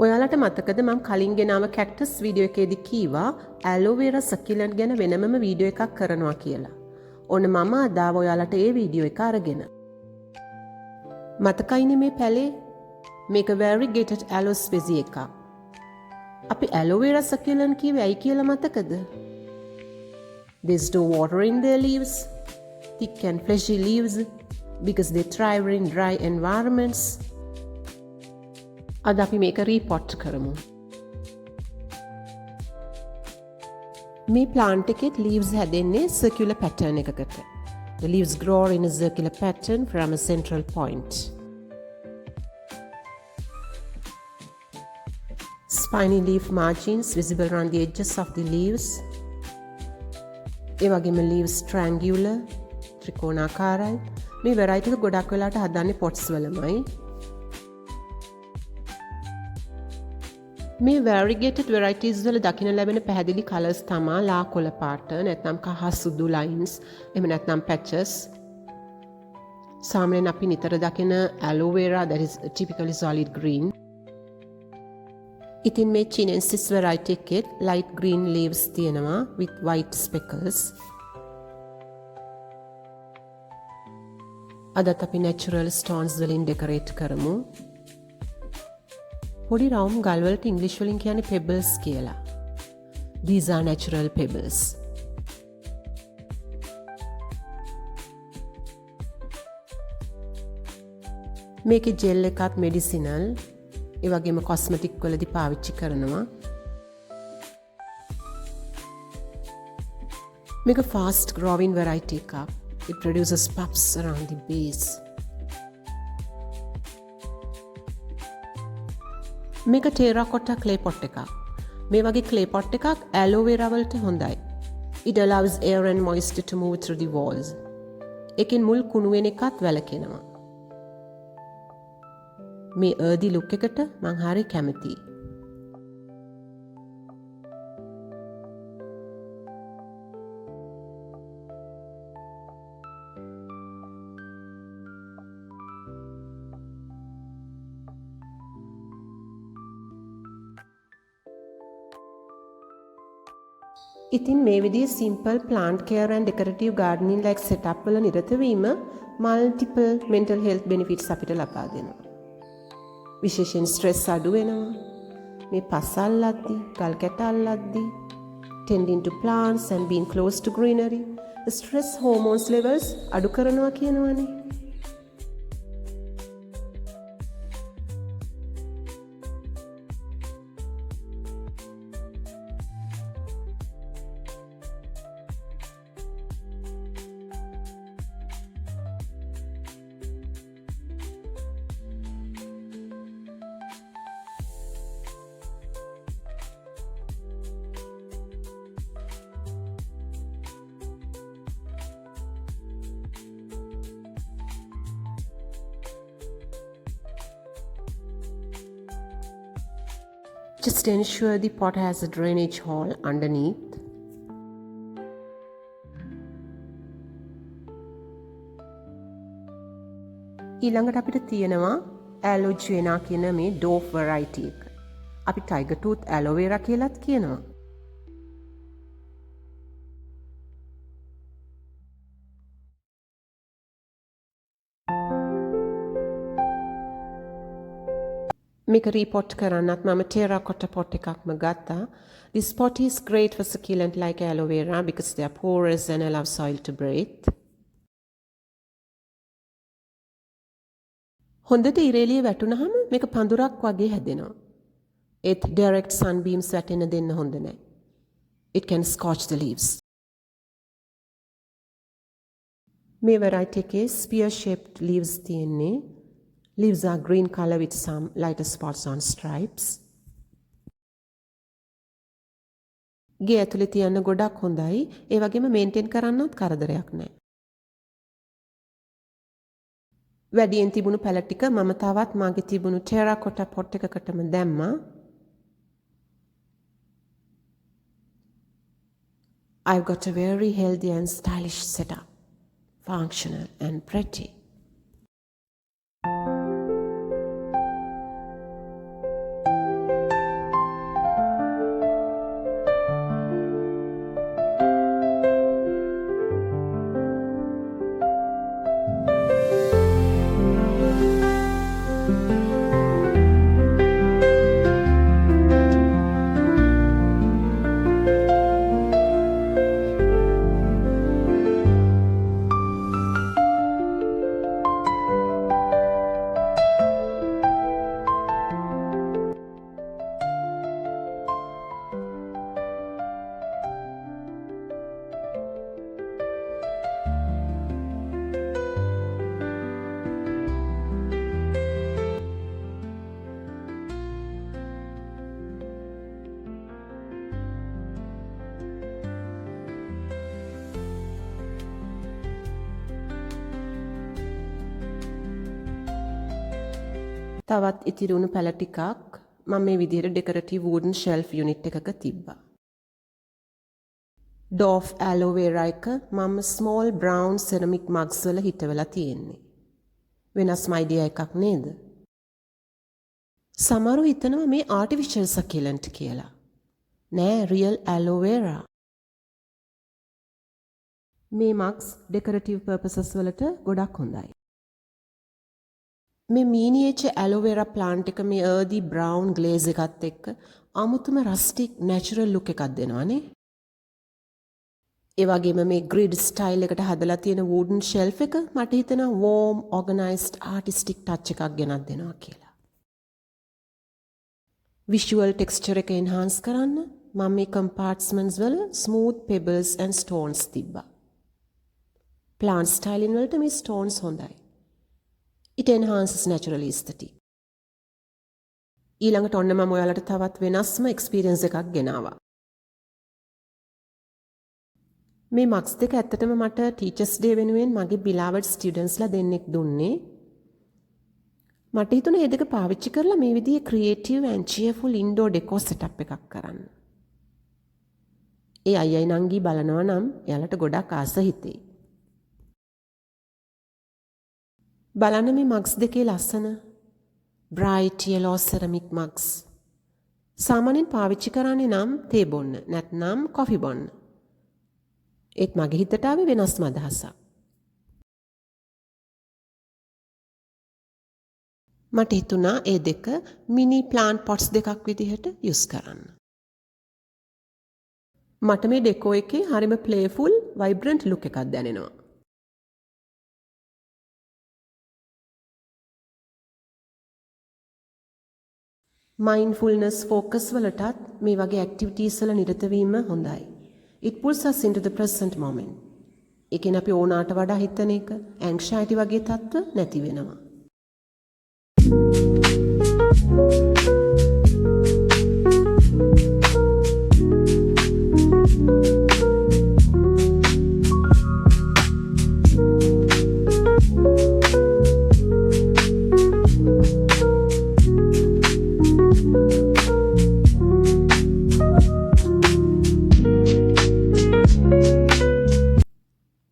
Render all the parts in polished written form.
ඔයාලට මතකද මම කලින් ගෙනාව කැක්ටස් වීඩියෝ එකේදී කීවා ඇලෝවේරා සකියුලන්ට් ගැන වෙනමම වීඩියෝ එකක් කරනවා කියලා. ඔන්න මම අද ආව ඔයාලට ඒ වීඩියෝ එක අරගෙන. මතකයිනේ මේ පැලේ? මේක variegated aloe species එකක්. අපි ඇලෝවේරා සකියුලන්ට් කිව්වේ ඇයි කියලා මතකද? There's no water in their leaves, thick and fleshy leaves, because they thrive in dry environments. අද අපි මේක රීපොට් කරමු. මේ ප්ලාන්ට් එකේ leaves හැදෙන්නේ circular pattern එකකට. The leaves grow in a circular pattern from a central point. Spiny leaf margins visible around the edges of the leaves. ඒ වගේම leaves triangular, ත්‍රිකෝණාකාරයි. මේ variety එක ගොඩක් වෙලාට හදන්නේ pots වලමයි. මේ variegated varieties වල දකින්න ලැබෙන පැහැදිලි colours තමා ලා කොළ පාට, නැත්නම් කහ සුදු lines, එහෙම නැත්නම් patches. සාමාන්‍යයෙන් අපි නිතර දකින aloe vera that is typically solid green. ඉතින් මේ chinensis variety එකේ light green leaves තියෙනවා with white speckles. අදත් අපි natural stones වලින් decorate කරමු. පොඩි රවුම් ගල් වලට ඉංග්‍රීසි වලින් කියන්නේ pebbles කියලා. These are natural pebbles. මේකේ ජෙල් එකත් medicinal, ඒ වගේම cosmetic වලදී පාවිච්චි කරනවා. මේක fast growing variety එකක්. It produces puffs around the base. මේක terracotta clay pot එකක්. මේ වගේ clay pot එකක් aloe vera වලට හොඳයි. It allows air and moisture to move through the walls. එකෙන් මුල් කුණු වෙන එකත් වැළකෙනවා. මේ earthy look එකට මං හරි කැමතියි. ඉතින් මේ විදිහේ simple plant care and decorative gardening like setup වල නිරත වීම multiple mental health benefits අපිට ලබා දෙනවා. විශේෂයෙන් stress අඩු වෙනවා. මේ පස් අල්ලද්දි, ගල් කැට අල්ලද්දි, tending to plants and being close to greenery, stress hormones levels අඩු කරනවා කියනවනේ. Just ensure the pot has a drainage hole underneath. ඊළඟට අපිට තියෙනවා ඇලෝජෙනා කියන මේ dwarf variety එක. අපි tiger tooth aloe vera කියලාත් කියනවා. මේක රීපොට් කරන්නත් මම terracotta pot එකක්ම ගත්තා. This pot is great for succulent like aloe vera because they are porous and allow soil to breathe. හොඳට ඉරේලිය වැටුනහම මේක පඳුරක් වගේ හැදෙනවා. ඒත් direct sunbeams වැටෙන්න දෙන්න හොඳ නැහැ. It can scorch the leaves. මේ variety එකේ spear shaped leaves තියෙන්නේ. Leaves are green color with some lighter spots on stripes. ගේ ඇතුලේ තියන්න ගොඩක් හොඳයි. ඒ වගේම මේන්ටේන් කරන්නත් කරදරයක් නැහැ. වැඩියෙන් තිබුණු පැල ටික මම තවත් මාගේ තිබුණු terracotta pot එකකටම දැම්මා. I've got a very healthy and stylish setup. Functional and pretty. තවත් ඉතිරි වුණු පැල ටිකක් මම මේ විදිහට ඩෙකරටිව් වූඩන් ෂෙල්ෆ් යුනිට් එකක තිබ්බා. ඩෝෆ් ඇලෝවේරා එක මම ස්මෝල් බ්‍රවුන් සෙරමික් මග්ස් වල හිටවලා තියෙන්නේ. වෙනස්ම අයිඩියා එකක් නේද? සමහරු හිතනවා මේ ආටිෆිෂල් සකිලන්ට් කියලා. නෑ, රියල් ඇලෝවේරා. මේ මග්ස් ඩෙකරටිව් පර්පසස් වලට ගොඩක් හොඳයි. මේ මීනියේචර් ඇලෝවේරා ප්ලාන්ට් එක මේ අර්දි බ්‍රවුන් ග්ලේස් එකත් එක්ක අමුතුම රස්ටික් නැචරල් ලුක් එකක් දෙනවානේ. ඒ වගේම මේ ග්‍රිඩ් ස්ටයිල් එකට හදලා තියෙන වූඩන් ෂෙල්ෆ් එක මට හිතෙනවා වෝම් ඕගනයිස්ඩ් ආටිස්ටික් ටච් එකක් ගෙනත් දෙනවා කියලා. විෂුවල් ටෙක්ස්චර් එක එන්හාන්ස් කරන්න මම මේ කම්පාර්ට්මන්ට්ස් වල ස්මූත් පෙබල්ස් ඇන්ඩ් ස්ටෝන්ස් තිබ්බා. ප්ලාන්ට් ස්ටයිලින් වලට මේ ස්ටෝන්ස් හොඳයි. It enhances natural aesthetic. ඊළඟට ඔන්න මම ඔයාලට තවත් වෙනස්ම එක්ස්පීරියන්ස් එකක් ගෙනාවා. මේ මක්ස් දෙක ඇත්තටම මට ටීචර්ස් ඩේ වෙනුවෙන් මගේ බිලාවඩ් ස්ටුඩන්ට්ස්ලා දෙන්නෙක් දුන්නේ. මට හිතුණා මේ දෙක පාවිච්චි කරලා මේ විදිහේ ක්‍රියේටිව් ඇන්ඩ් චියර්ෆුල් ඉන්ඩෝර් ඩෙකෝර් සෙටප් එකක් කරන්න. ඒ අයියයි නංගි බලනවා නම් එයාලට ගොඩක් ආස හිතෙයි. බලන්න මේ මග්ස් දෙකේ ලස්සන බ්‍රයිට් yellow ceramic මග්ස්. සාමාන්‍යයෙන් පාවිච්චි කරන්නේ නම් තේ බොන්න නැත්නම් කොෆි බොන්න. ඒත් මගේ හිතට ආවේ වෙනස්ම අදහසක්. මට හිතුණා ඒ දෙක මිනි ප්ලාන්ට් පොට්ස් දෙකක් විදිහට යූස් කරන්න. මට මේ ඩෙකෝ එකේ හරිම ප්ලේෆුල් වයිබ්‍රන්ට් ලුක් එකක් දැනෙනවා. මයින්ඩ්ෆුල්නස් ෆෝකස් වලටත් මේ වගේ ඇක්ටිවිටීස් වල නිරත වීම හොඳයි. It pulls us into the present moment. ඒකෙන් අපි ඕනාට වඩා හිතන එක, ඇන්ක්සයිටි වගේ තත්ත්ව නැති වෙනවා.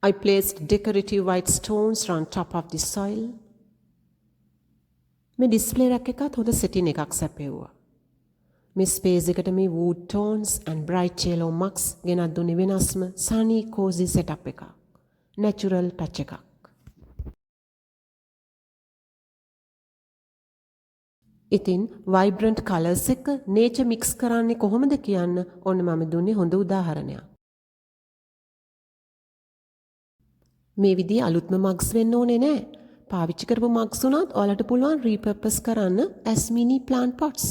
I placed decorative white stones on top of the soil. මේ ඩිස්ප්ලේ රැක් එකත් හොඳ සෙටින් එකක් සැපෙව්වා. මේ ස්පේස් එකට මේ wood tones and bright yellow mugs ගෙනත් දුන්නේ වෙනස්ම sunny cozy setup එකක්. natural touch එකක්. ඉතින් vibrant colors එක nature mix කරන්නේ කොහොමද කියන්න ඔන්න මම දුන්නේ හොඳ උදාහරණයක්. මේ විදිහේ අලුත්ම මග්ස් වෙන්න ඕනේ නෑ. පාවිච්චි කරපු මග්ස් උනත් ඔයාලට පුළුවන් රීපර්පස් කරන්න as mini plant pots.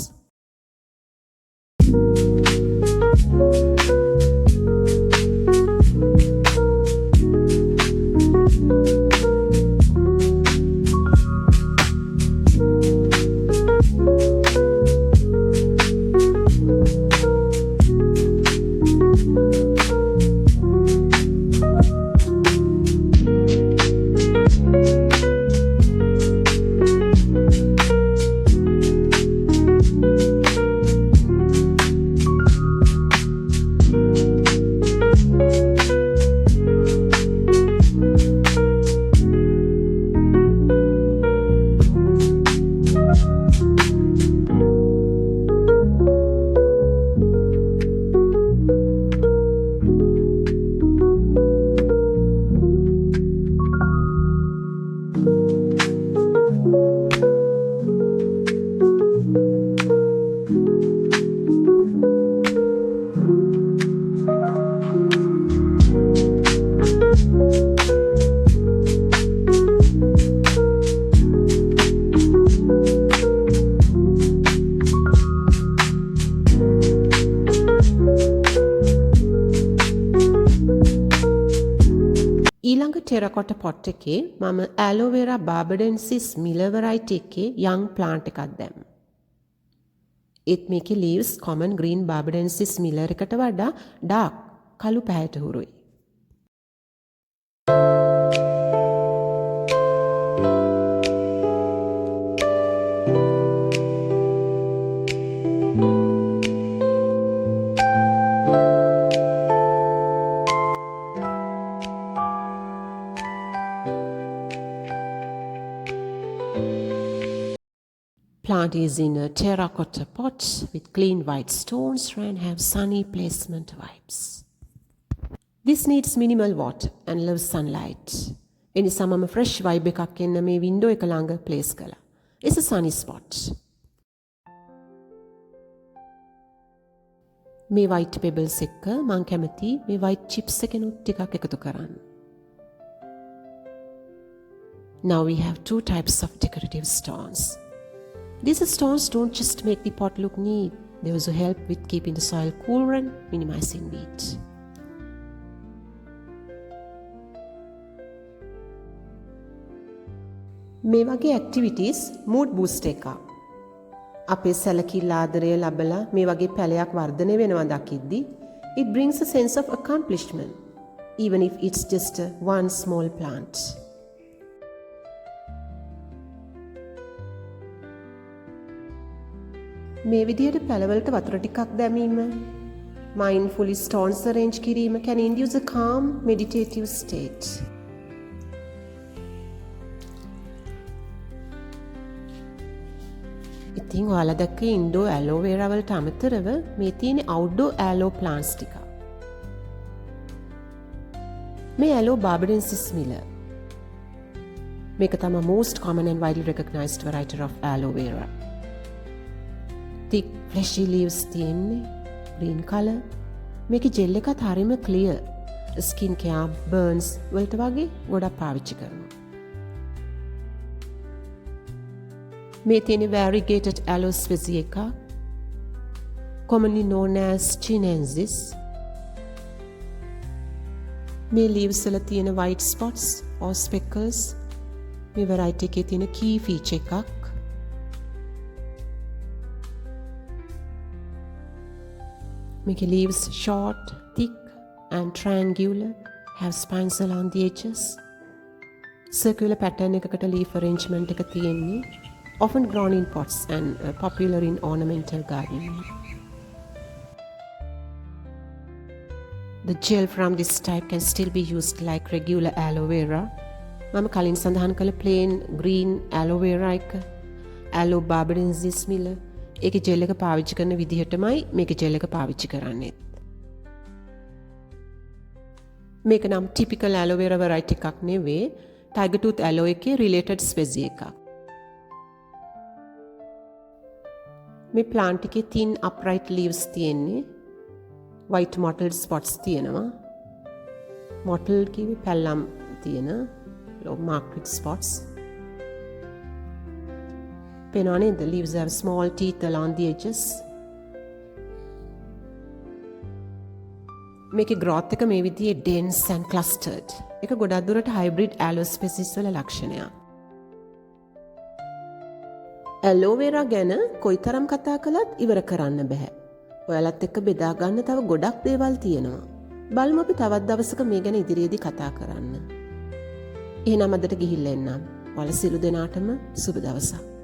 ඊළඟ ටෙරකොට පොට් එකේ මම ඇලෝවෙරා බාබඩෙන්සිස් මිලර් වෙරයිටි එකේ යං ප්ලාන්ට් එකක් දැම්මා. ඒත් මේකේ ලීව්ස් කොමන් ග්‍රීන් බාබඩෙන්සිස් මිලර් එකට වඩා ඩාර්ක් කළු පැහැයට හුරුයි. Plant is in a terracotta pot with clean white stones and have sunny placement vibes. This needs minimal water and loves sunlight. එනිසා මම fresh vibe එකක් එන්න මේ window එක ළඟ place කළා. It's a sunny spot. මේ white pebbles එක්ක මම කැමති මේ white chips එකෙනුත් ටිකක් එකතු කරන්න. Now we have two types of decorative stones. These stones don't just make the pot look neat, they also help with keeping the soil cooler and minimizing heat. මේ වගේ activities mood boost එකක්. අපේ සැලකිල්ල ආදරය ලැබලා මේ වගේ පැලයක් වර්ධනය වෙනවා දකිද්දි it brings a sense of accomplishment even if it's just one small plant. මේ විදිහට පැලවලට වතුර ටිකක් දැමීම mindfully stones arrange කිරීම can induce a calm meditative state. ඉතින් ඔයාලා දැක්ක ඉන්ඩෝර් ඇලෝ වේරා වලට අමතරව මේ තියෙන අවුට්ඩෝර් ඇලෝ ප්ලාන්ට්ස් ටික. මේ ඇලෝ barbadensis miller. මේක තමයි most common and widely recognized variety of aloe vera. thick fleshy leaves තියෙන්නේ green color. මේකේ ජෙල් එකත් හරිම clear. skin care burns වලට වගේ ගොඩක් පාවිච්චි කරනවා. මේ තියෙන variegated aloe species එකක් commonly known as chinensis. මේ leaves වල තියෙන white spots or speckles මේ variety එකේ තියෙන key feature එකක්. මේකේ leaves short, thick and triangular, have spines along the edges. Circular pattern එකකට leaf arrangement එක තියෙන්නේ. Often grown in pots and popular in ornamental gardening. The gel from this type can still be used like regular aloe vera. මම කලින් සඳහන් කළ plain green aloe vera එක aloe barbadensis miller ඒකේ gel එක පාවිච්චි කරන විදිහටමයි මේකේ ජෙල් එක පාවිච්චි කරන්නේ. මේක නම් typical aloe vera variety එකක් නෙවෙයි tiger tooth aloe එකේ related species එකක්. මේ plant එකේ thin upright leaves තියෙන්නේ white mottled spots තියෙනවා. mottled කිව්වේ පැල්ලම් තියෙන marked with spots. පේනවා නේද? The leaves have small teeth along the edges. මේකේ growth එක මේ විදිහේ dense and clustered. ඒක ගොඩක් දුරට hybrid aloe species වල ලක්ෂණයක්. ඇලෝ වේරා ගැන කොයිතරම් කතා කළත් ඉවර කරන්න බෑ. ඔයාලත් එක්ක බෙදා ගන්න තව ගොඩක් දේවල් තියෙනවා. බලමු අපි තවත් දවසක මේ ගැන ඉදිරියේදී කතා කරන්න. එහෙනම් අදට ගිහිල්ලා එන්නම්. ඔයාලා සියලු දෙනාටම සුබ දවසක්.